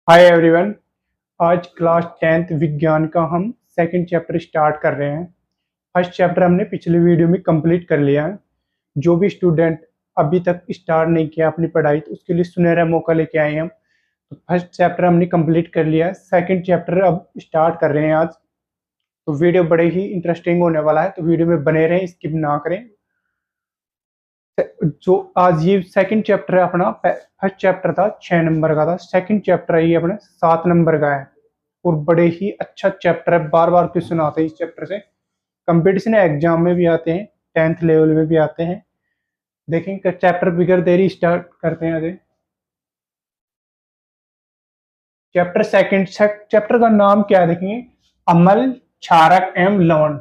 Hi everyone. आज class 10th विज्ञान का हम सेकंड चैप्टर स्टार्ट कर रहे हैं। फर्स्ट चैप्टर हमने पिछले वीडियो में कंप्लीट कर लिया है। जो भी स्टूडेंट अभी तक स्टार्ट नहीं किया अपनी पढ़ाई तो उसके लिए सुनहरा मौका लेके आए हैं हम। तो फर्स्ट चैप्टर हमने कंप्लीट कर लिया है, सेकंड चैप्टर अब स्टार्ट कर रहे हैं आज। तो वीडियो बड़े ही इंटरेस्टिंग होने वाला है, तो वीडियो में बने रहें, स्किप ना करें। जो आज ये सेकंड चैप्टर है अपना, फर्स्ट चैप्टर था 6 नंबर का था, सेकंड चैप्टर है ये अपने 7 नंबर का है। और बड़े ही अच्छा चैप्टर है, बार बार क्वेश्चन आते हैं इस चैप्टर से, कंपटीशन एग्जाम में भी आते हैं, 10th लेवल में भी आते हैं। देखेंगे चैप्टर बिगर देरी स्टार्ट करते हैं आगे। चैप्टर सेकंड, चैप्टर का नाम क्या है देखेंगे, अम्ल क्षारक एवं लवण।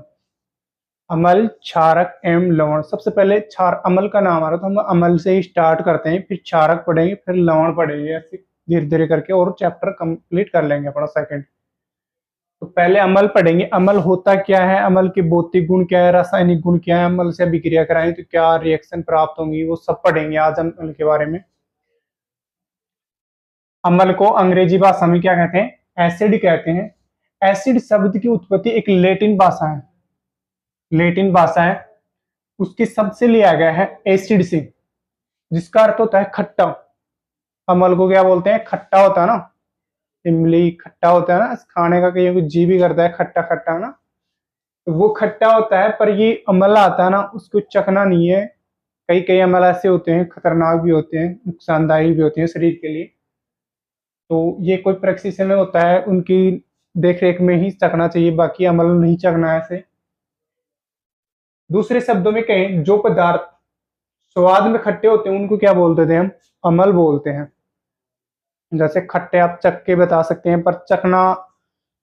अम्ल क्षारक एवं लवण। सबसे पहले क्षार अम्ल का नाम आ रहा है तो हम अम्ल से ही स्टार्ट करते हैं, फिर क्षारक पढ़ेंगे, फिर लवण पढ़ेंगे, ऐसे धीरे धीरे करके और चैप्टर कंप्लीट कर लेंगे अपना सेकंड। तो पहले अम्ल पढ़ेंगे। अम्ल होता क्या है, अम्ल के भौतिक गुण क्या है, रासायनिक गुण क्या है, अम्ल से अभिक्रिया कराएं तो क्या रिएक्शन प्राप्त होंगी, वो सब पढ़ेंगे आज अम्ल के बारे में। अम्ल को अंग्रेजी भाषा में क्या कहते हैं, एसिड कहते हैं। एसिड शब्द की उत्पत्ति एक लेटिन भाषा है, लेटिन भाषा है, उसके शब्द से लिया गया है एसिड से, जिसका अर्थ होता है खट्टा। अम्ल को क्या बोलते हैं, खट्टा होता है ना, इमली खट्टा होता है ना, खाने का कहीं कुछ जी भी करता है खट्टा खट्टा ना, तो वो खट्टा होता है। पर ये अम्ल आता है ना, उसको चखना नहीं है। कई कई अम्ल ऐसे होते हैं, खतरनाक भी होते हैं, नुकसानदायी भी होते हैं शरीर के लिए। तो ये कोई प्रैक्टिस में होता है, उनकी देख रेख में ही चखना चाहिए, बाकी अम्ल नहीं चखना है ऐसे। दूसरे शब्दों में कहें, जो पदार्थ स्वाद में खट्टे होते हैं उनको क्या बोलते थे हम, अम्ल बोलते हैं। जैसे खट्टे आप चख के बता सकते हैं, पर चखना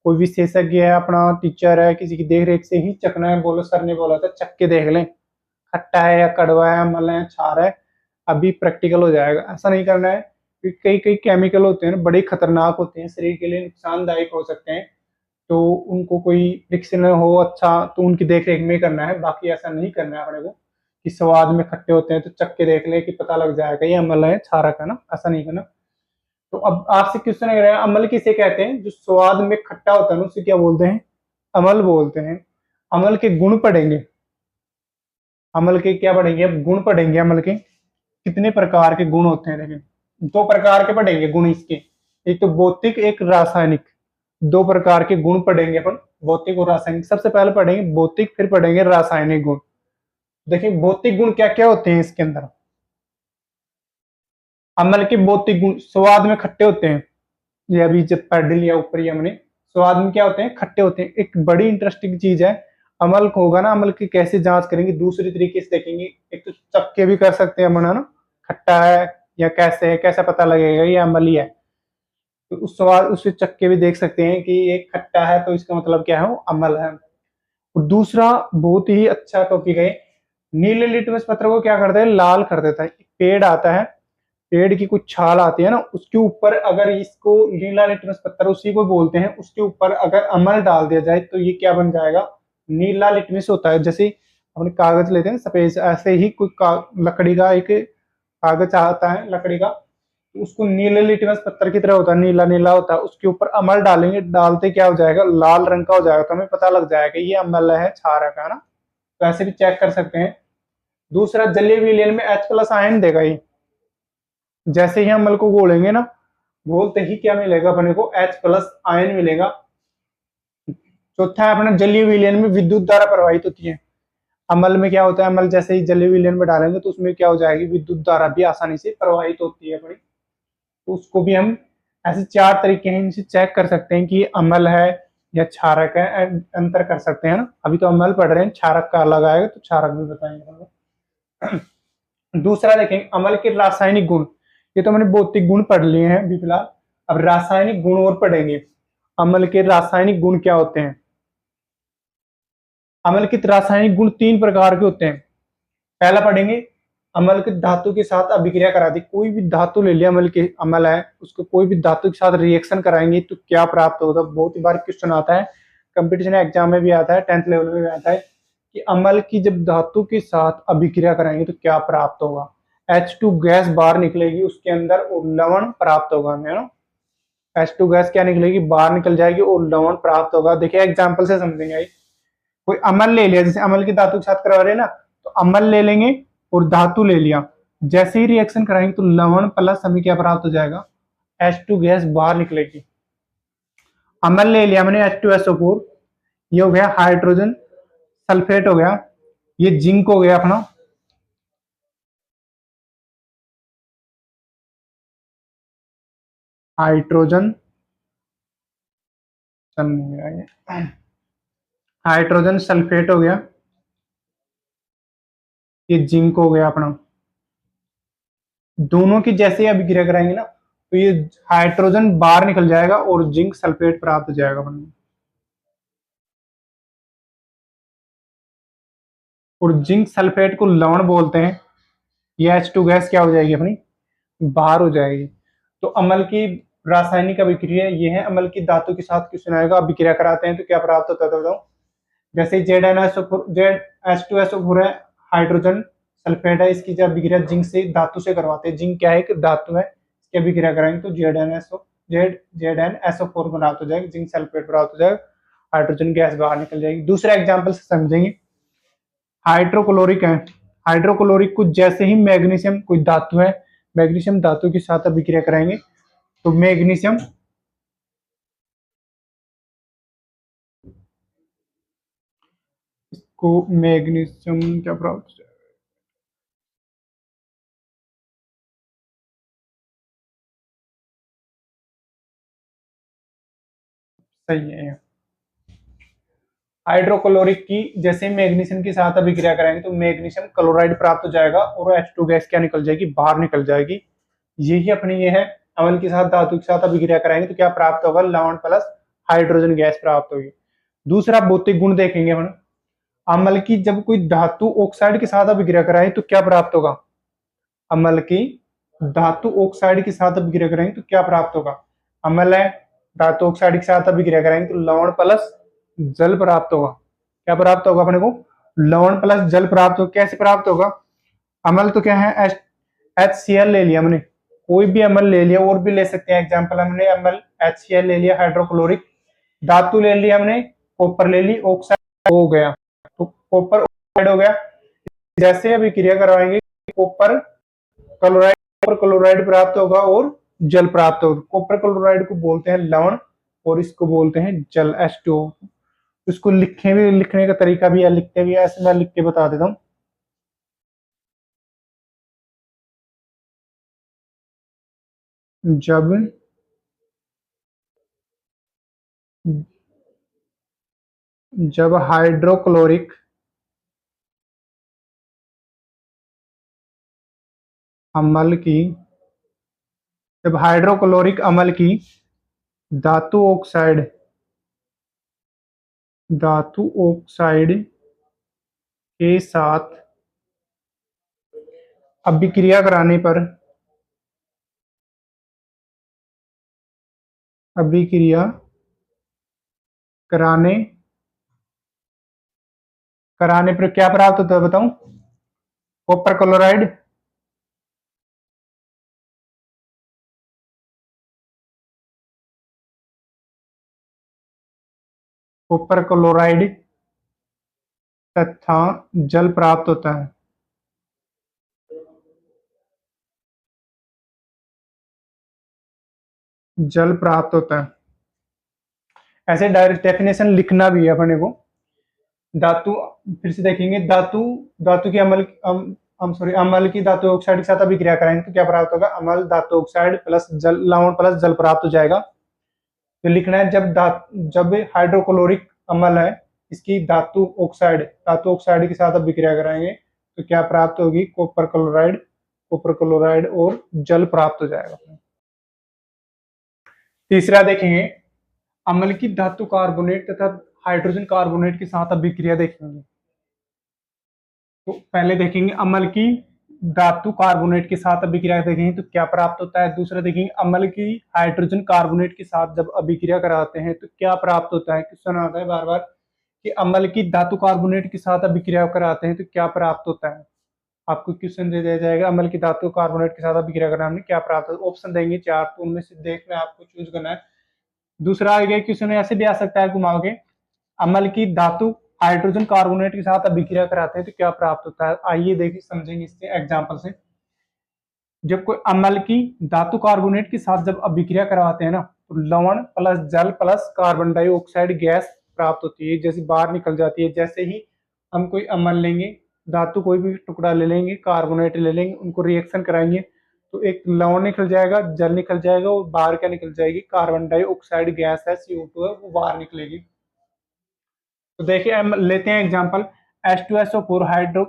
कोई विशेषज्ञ है, अपना टीचर है, किसी की देख रेख से ही चखना है। बोलो सर ने बोला था चख के देख लें, खट्टा है या कड़वा है, अम्ल है, क्षार है, अभी प्रैक्टिकल हो जाएगा। ऐसा नहीं करना है, क्योंकि कई कई केमिकल होते हैं बड़े खतरनाक होते हैं, शरीर के लिए नुकसानदायक हो सकते हैं। तो उनको कोई रिक्स न हो अच्छा, तो उनकी देख रेख में करना है। बाकी ऐसा नहीं करना है अपने को कि स्वाद में खट्टे होते हैं तो चख के देख ले कि पता लग जाएगा ये अम्ल है क्षारक है ना, ऐसा नहीं करना। तो अब आपसे क्वेश्चन है, अम्ल किसे कहते हैं, जो स्वाद में खट्टा होता है ना उसे क्या बोलते हैं, अम्ल बोलते हैं। अम्ल के गुण पढ़ेंगे, अम्ल के क्या पढ़ेंगे, अब गुण पढ़ेंगे। अम्ल के कितने प्रकार के गुण होते हैं, देखिए 2 प्रकार के पढ़ेंगे गुण इसके, एक तो भौतिक एक रासायनिक। 2 प्रकार के गुण पढ़ेंगे अपन, भौतिक और रासायनिक। सबसे पहले पढ़ेंगे भौतिक, फिर पढ़ेंगे रासायनिक गुण। देखिए भौतिक गुण क्या क्या होते हैं इसके अंदर। अम्ल के भौतिक गुण, स्वाद में खट्टे होते हैं, ये अभी जब पढ़ लिया ऊपर ही हमने। स्वाद में क्या होते हैं, खट्टे होते हैं। एक बड़ी इंटरेस्टिंग चीज है, अम्ल होगा ना, अम्ल की कैसे जांच करेंगे, दूसरी तरीके से देखेंगे। एक तो चक्के भी कर सकते हैं अपन है ना, खट्टा है या कैसे है, कैसे पता लगेगा ये अम्ल ही है। तो उस स्वाद उससे चक्के भी देख सकते हैं कि ये खट्टा है तो इसका मतलब क्या है, वो अम्ल है। और दूसरा बहुत ही अच्छा टॉपिक है, नीले लिटमस पत्र को क्या करता है, लाल कर देता है। पेड़ आता है, पेड़ की कुछ छाल आती है ना, उसके ऊपर अगर इसको नीला लिटमस पत्थर उसी को बोलते हैं, उसके ऊपर अगर अमल डाल दिया जाए तो ये क्या बन जाएगा, नीला लिटमस होता है। जैसे अपने कागज लेते हैं सफेद, ऐसे ही कोई लकड़ी का एक कागज आता है लकड़ी का, तो उसको नीले लिटमस पत्थर की तरह होता है, नीला नीला होता है, उसके ऊपर अमल डालेंगे, डालते क्या हो जाएगा, लाल रंग का हो जाएगा। तो हमें पता लग जाएगा ये अमल है, क्षारक है ना। तो ऐसे भी चेक कर सकते हैं। दूसरा जलीय विलयन में H प्लस आयन देगा ये, जैसे ही अम्ल को घोलेंगे ना, घोलते ही क्या मिलेगा अपने को, H प्लस आयन मिलेगा। चौथा है अपना जलीय विलयन में विद्युत धारा प्रवाहित होती है। अम्ल में क्या होता है, अम्ल जैसे ही जलीय विलयन में डालेंगे तो उसमें क्या हो जाएगी, विद्युत धारा भी आसानी से प्रवाहित होती है अपनी। तो उसको भी हम ऐसे 4 तरीके हैं, इनसे चेक कर सकते हैं कि ये अम्ल है या क्षारक है, अंतर कर सकते हैं ना। अभी तो अम्ल पढ़ रहे हैं, क्षारक का अलग आएगा तो क्षारक भी बताएंगे। दूसरा देखेंगे अम्ल के रासायनिक गुण। ये तो मैंने भौतिक गुण पढ़ लिए हैं अभी फिलहाल, अब रासायनिक गुण और पढ़ेंगे। अम्ल के रासायनिक गुण क्या होते हैं, अम्ल के रासायनिक गुण 3 प्रकार के होते हैं। पहला पढ़ेंगे, अम्ल के धातु के साथ अभिक्रिया करा दी। कोई भी धातु ले लिया, अम्ल के अम्ल है, उसको कोई भी धातु के साथ रिएक्शन कराएंगे तो क्या प्राप्त होगा। बहुत ही बार क्वेश्चन आता है, कंपटीशन एग्जाम में भी आता है, 10th लेवल में भी आता है कि अम्ल की जब धातु के साथ अभिक्रिया कराएंगे तो क्या प्राप्त होगा। H2 गैस बाहर निकलेगी उसके अंदर और लवण प्राप्त होगा हमें ना। H2 गैस क्या निकलेगी, बाहर निकल जाएगी और लवण प्राप्त होगा। देखिए एग्जाम्पल से समझेंगे। आई कोई अमल ले लिया, जैसे अमल की धातु के साथ करवा रहे हैं ना, तो अमल ले लेंगे और धातु ले लिया, जैसे ही रिएक्शन कराएंगे तो लवण प्लस हमें क्या प्राप्त हो जाएगा, H2 गैस बाहर निकलेगी। अमल ले लिया हमने H2SO4, ये हो गया हाइड्रोजन सल्फेट हो गया, ये जिंक हो गया अपना, हाइड्रोजन चल नहीं रहा है, हाइड्रोजन सल्फेट हो गया, ये जिंक हो गया अपना। दोनों की जैसे ही अभिक्रिया कराएंगे ना, तो ये हाइड्रोजन बाहर निकल जाएगा और जिंक सल्फेट प्राप्त हो जाएगा अपना। और जिंक सल्फेट को लवण बोलते हैं। ये H2 गैस क्या हो जाएगी अपनी, बाहर हो जाएगी। तो अम्ल की रासायनिक अभिक्रिया ये है। अम्ल की धातु के साथ क्वेश्चन आएगा, अभिक्रिया कराते हैं तो क्या प्राप्त होता है बताओ। जैसे H2SO4 है, हाइड्रोजन सल्फेट है, इसकी जब अभिक्रिया जिंक से धातु से करवाते हैं, जिंक क्या है, एक धातु है, इसकी अभिक्रिया कराएंगे तो ZnSO4 प्राप्त हो जाएगा, जिंक सल्फेट प्राप्त हो जाएगा, हाइड्रोजन गैस बाहर निकल जाएगी। दूसरा एग्जाम्पल से समझेंगे, हाइड्रोक्लोरिक है, हाइड्रोक्लोरिक को जैसे ही मैग्नीशियम कोई धातु है, मैग्नीशियम धातु के साथ अभिक्रिया कराएंगे तो मैग्नीशियम को मैग्नीशियम क्या प्राप्त हो, सही है। हाइड्रोक्लोरिक की जैसे मैग्नीशियम के साथ अभिक्रिया कराएंगे तो मैग्नीशियम क्लोराइड प्राप्त हो जाएगा और H2 गैस क्या निकल जाएगी, बाहर निकल जाएगी। यही अपनी ये है, अम्ल के साथ धातु के साथ अभिक्रिया कराएंगे तो क्या प्राप्त होगा, लवण प्लस हाइड्रोजन गैस प्राप्त होगी। दूसरा भौतिक गुण देखेंगे हम, अम्ल की जब कोई धातु ऑक्साइड के साथ अभिक्रिया कराए तो क्या प्राप्त होगा, अम्ल की धातु ऑक्साइड के साथ अभिक्रिया कराएंगे तो क्या प्राप्त होगा, अम्ल है, धातु ऑक्साइड के साथ अभिक्रिया कराएंगे तो लवण प्लस जल प्राप्त होगा। क्या प्राप्त होगा अपने को, लवण प्लस जल प्राप्त होगा। कैसे प्राप्त होगा, अम्ल तो क्या है, HCl ले लिया हमने, कोई भी अम्ल ले लिया, और भी ले सकते हैं एग्जाम्पल, हमने अम्ल HCl ले लिया हाइड्रोक्लोरिक, धातु ले लिया हमने, कॉपर ले ली, ऑक्साइड हो गया, तो कॉपर ऑक्साइड हो गया। जैसे अभिक्रिया करवाएंगे कॉपर क्लोराइड, कॉपर क्लोराइड प्राप्त होगा और जल प्राप्त होगा। कॉपर क्लोराइड को बोलते हैं लवण और इसको बोलते हैं जल, H2O। इसको लिखने का तरीका भी है, लिखते भी है, ऐसे मैं लिख के बता देता हूँ। जब हाइड्रोक्लोरिक अम्ल की, जब हाइड्रोक्लोरिक अम्ल की धातु ऑक्साइड के साथ अभिक्रिया कराने पर, अभिक्रिया कराने कराने पर क्या प्राप्त होता है बताऊं, कॉपर क्लोराइड, कॉपर क्लोराइड तथा जल प्राप्त होता है। जल प्राप्त होता है। ऐसे डायरेक्ट डेफिनेशन लिखना भी है अपने को। धातु फिर से देखेंगे, धातु धातु की अम्ल की धातु ऑक्साइड के साथ अभिक्रिया कराएंगे तो क्या प्राप्त होगा, अम्ल धातु ऑक्साइड प्लस जल, लवण प्लस जल प्राप्त हो जाएगा। तो लिखना है, जब हाइड्रोक्लोरिक अम्ल है, इसकी धातु ऑक्साइड के साथ अभिक्रिया कराएंगे तो क्या प्राप्त होगी, कॉपर क्लोराइड और जल प्राप्त हो जाएगा। तीसरा देखेंगे, अम्ल की धातु कार्बोनेट तथा हाइड्रोजन कार्बोनेट के साथ अभिक्रिया देखेंगे। तो पहले देखेंगे अम्ल की धातु कार्बोनेट के साथ अभिक्रिया देखेंगे तो क्या प्राप्त होता है। दूसरा देखेंगे अम्ल की हाइड्रोजन कार्बोनेट के साथ जब अभिक्रिया कराते हैं तो क्या प्राप्त होता है। क्वेश्चन आता है बार बार कि अम्ल की धातु कार्बोनेट के साथ अभिक्रिया कराते हैं तो क्या प्राप्त होता है। आपको क्वेश्चन दे दिया जाएगा अम्ल की धातु कार्बोनेट के साथ अभिक्रिया करना, हमने क्या प्राप्त होगा। ऑप्शन देंगे 4, तो उनमें से देखना है, आपको चूज करना है। दूसरा आगे क्वेश्चन ऐसे भी आ सकता है घुमाओ के, अम्ल की धातु हाइड्रोजन कार्बोनेट के साथ अभिक्रिया कराते हैं तो क्या प्राप्त होता है। आइए देखिए समझेंगे इससे एग्जांपल से। जब कोई अम्ल की धातु कार्बोनेट के साथ जब अभिक्रिया करवाते हैं ना, तो लवण प्लस जल प्लस कार्बन डाइऑक्साइड गैस प्राप्त होती है, जैसे बाहर निकल जाती है। जैसे ही हम कोई अम्ल लेंगे, धातु कोई भी टुकड़ा ले लेंगे, कार्बोनेट ले लेंगे, उनको रिएक्शन कराएंगे तो एक लवण निकल जाएगा, जल निकल जाएगा और बाहर क्या निकल जाएगी, कार्बन डाइऑक्साइड गैस है, CO2 है, वो बाहर निकलेगी। तो देखिए हम लेते हैं एग्जांपल H2SO4 हाइड्रो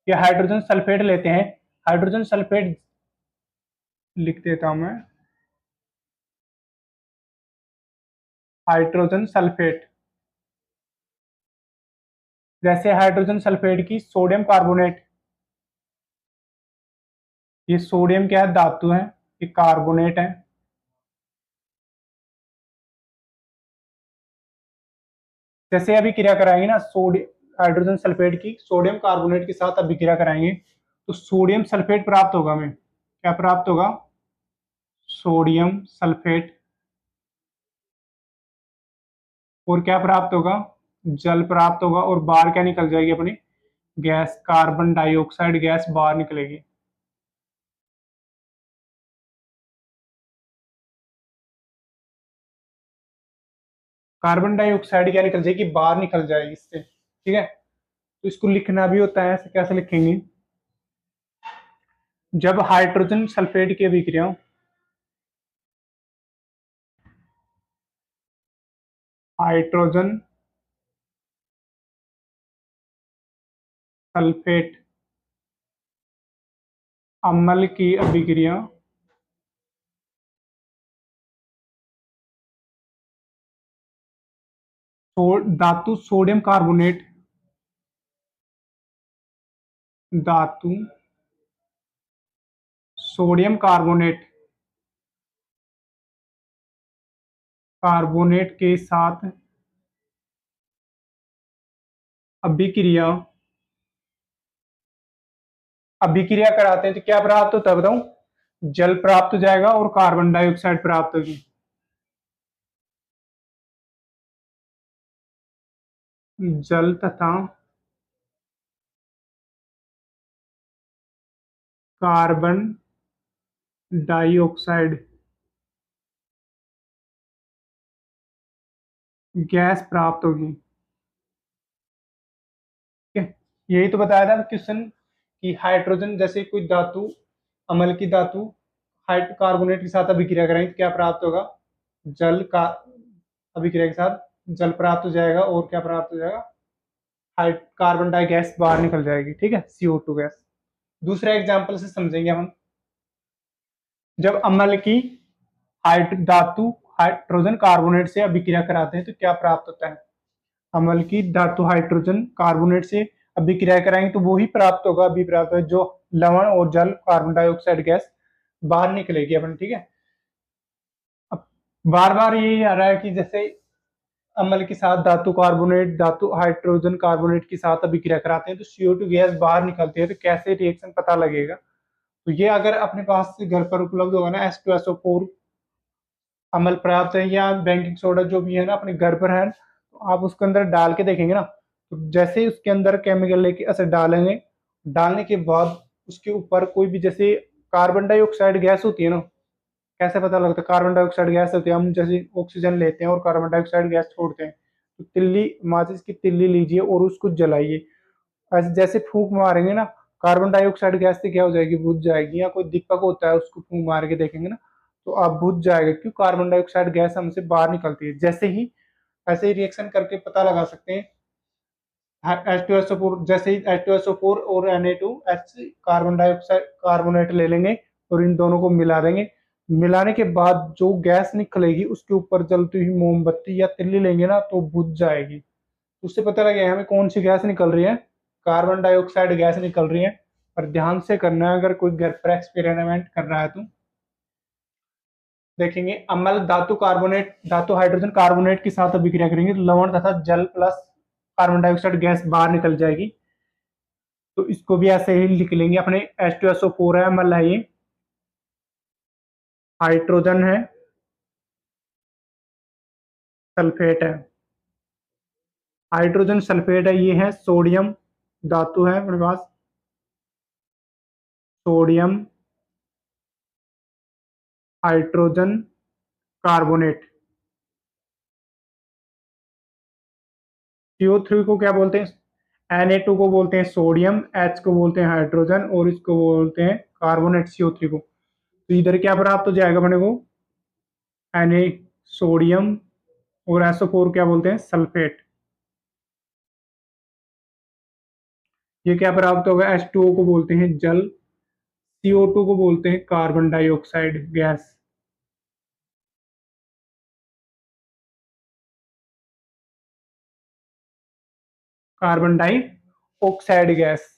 या हाइड्रोजन सल्फेट लेते हैं। हाइड्रोजन सल्फेट लिख देता हूं मैं, हाइड्रोजन सल्फेट। जैसे हाइड्रोजन सल्फेट की सोडियम कार्बोनेट, ये सोडियम क्या है, धातु है, ये कार्बोनेट है। जैसे अभी क्रिया कराएंगे ना, सोडियम हाइड्रोजन सल्फेट की सोडियम कार्बोनेट के साथ अभिक्रिया कराएंगे तो सोडियम सल्फेट प्राप्त होगा। हमें क्या प्राप्त होगा, सोडियम सल्फेट। और क्या प्राप्त होगा, जल प्राप्त होगा और बाहर क्या निकल जाएगी अपनी, गैस, कार्बन डाइऑक्साइड गैस बाहर निकलेगी। कार्बन डाइऑक्साइड क्या निकल जाएगी, बाहर निकल जाएगी इससे, ठीक है। तो इसको लिखना भी होता है, ऐसे कैसे लिखेंगे, जब हाइड्रोजन सल्फेट की अभिक्रिया हाइड्रोजन सल्फेट अम्ल की अभिक्रिया धातु सोडियम कार्बोनेट, धातु सोडियम कार्बोनेट कार्बोनेट के साथ अभिक्रिया अभिक्रिया कराते हैं तो क्या प्राप्त होता है बताऊं, जल प्राप्त हो जाएगा और कार्बन डाइऑक्साइड प्राप्त होगी। जल तथा कार्बन डाइऑक्साइड गैस प्राप्त होगी, ठीक है। यही तो बताया था क्वेश्चन कि हाइड्रोजन जैसे कोई धातु, अम्ल की धातु हाइड कार्बोनेट के साथ अभिक्रिया करेंगे तो क्या प्राप्त होगा, जल का अभिक्रिया के साथ जल प्राप्त हो जाएगा और क्या प्राप्त हो जाएगा, हाइड कार्बन डाई गैस बाहर निकल जाएगी, ठीक है, CO2 गैस। दूसरे एग्जाम्पल से समझेंगे हम। जब अम्ल की धातु हाइड्रोजन कार्बोनेट से अभिक्रिया कराते हैं तो क्या प्राप्त होता है, अम्ल की धातु हाइड्रोजन कार्बोनेट से अभिक्रिया कराएंगे तो वो ही प्राप्त होगा, अभी प्राप्त है जो लवण और जल कार्बन डाइऑक्साइड गैस बाहर निकलेगी अपन, ठीक है। अब बार बार यही आ रहा है कि जैसे अम्ल के साथ धातु कार्बोनेट, धातु हाइड्रोजन कार्बोनेट के साथ अभिक्रिया कराते हैं तो CO2 गैस बाहर निकलती है, तो कैसे रिएक्शन पता लगेगा। तो ये अगर अपने पास घर पर उपलब्ध होगा ना H2SO4 अम्ल प्राप्त है या बेकिंग सोडा जो भी है ना अपने घर पर है, तो आप उसके अंदर डाल के देखेंगे ना, तो जैसे ही उसके अंदर केमिकल लेके ऐसे डालेंगे, डालने के बाद उसके ऊपर कोई भी जैसे कार्बन डाइऑक्साइड गैस होती है ना, कैसे पता लगता है, कार्बन डाइऑक्साइड गैस होती है, हम जैसे ऑक्सीजन लेते हैं और कार्बन डाइऑक्साइड गैस छोड़ते हैं, तो तिल्ली, माचिस की तिल्ली लीजिए और उसको जलाइए, ऐसे जैसे फूंक मारेंगे ना, कार्बन डाइऑक्साइड गैस से क्या हो जाएगी, बुझ जाएगी। या कोई दीपक होता है उसको फूंक मार के देखेंगे ना, तो आप बुझ जाएगा, क्यों, कार्बन डाइऑक्साइड गैस हमसे बाहर निकलती है। जैसे ही ऐसे ही रिएक्शन करके पता लगा सकते हैं। H2SO4 जैसे ही H2SO4 और Na2H कार्बन डाइऑक्साइड कार्बोनेट ले लेंगे और इन दोनों को मिला देंगे, मिलाने के बाद जो गैस निकलेगी उसके ऊपर जलती हुई मोमबत्ती या तिल्ली लेंगे ना तो बुझ जाएगी। उससे पता लगेगा हमें कौन सी गैस निकल रही है, कार्बन डाइऑक्साइड गैस निकल रही है। और ध्यान से करना है अगर कोई घर पर एक्सपेरिमेंट कर रहा है तो। देखेंगे अम्ल धातु कार्बोनेट, धातु हाइड्रोजन कार्बोनेट के साथ अभिक्रिया करेंगे तो लवण तथा जल प्लस कार्बन डाइऑक्साइड गैस बाहर निकल जाएगी। तो इसको भी ऐसे ही लिख लेंगे अपने। H2SO4 है, अम्ल है ये। हाइड्रोजन है, सल्फेट है। हाइड्रोजन सल्फेट है, ये है सोडियम धातु है अपने पास। Sodium hydrogen carbonate. CO3 को क्या बोलते हैं? Na2 को बोलते हैं सोडियम, H को बोलते हैं हाइड्रोजन, और इसको बोलते हैं कार्बोनेट CO3 को। तो इधर क्या प्राप्त हो जाएगा अपने को? Na सोडियम, और SO4 क्या बोलते हैं? सल्फेट। ये क्या प्राप्त होगा? H2O को बोलते हैं जल, CO2 को बोलते हैं carbon dioxide gas. Carbon dioxide gas.